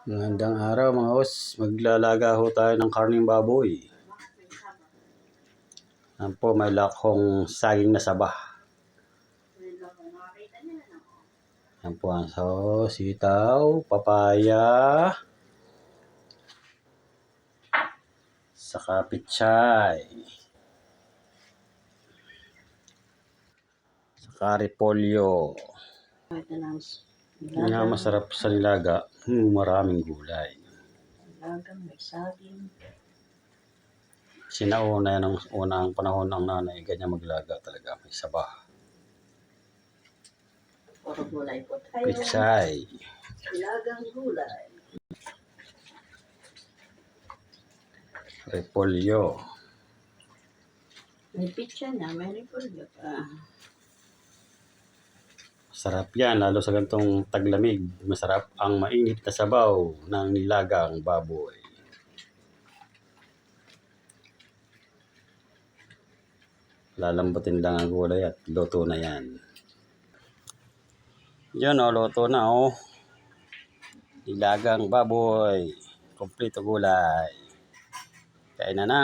Magandang araw mga os, maglalaga ho tayo ng karning baboy. Yan po, may lakhong saging na saba. Yan po ang sitaw, papaya, saka pichay, saka repolyo. Yan nga masarap sa nilaga, maraming gulay. May saging. Sinauna yan ng unang panahon ng nanay, ganyan maglaga talaga, may saba. Puro gulay po tayo. Pichay. Ilagang gulay. Repolyo. May pizza na, may repolyo pa. Sarap yan, lalo sa gantong taglamig. Masarap ang mainit na sabaw ng nilagang baboy. Lalambutin lang ang gulay at luto na yan. Yan o, luto na o. Nilagang baboy. Kompleto gulay. Kain na na.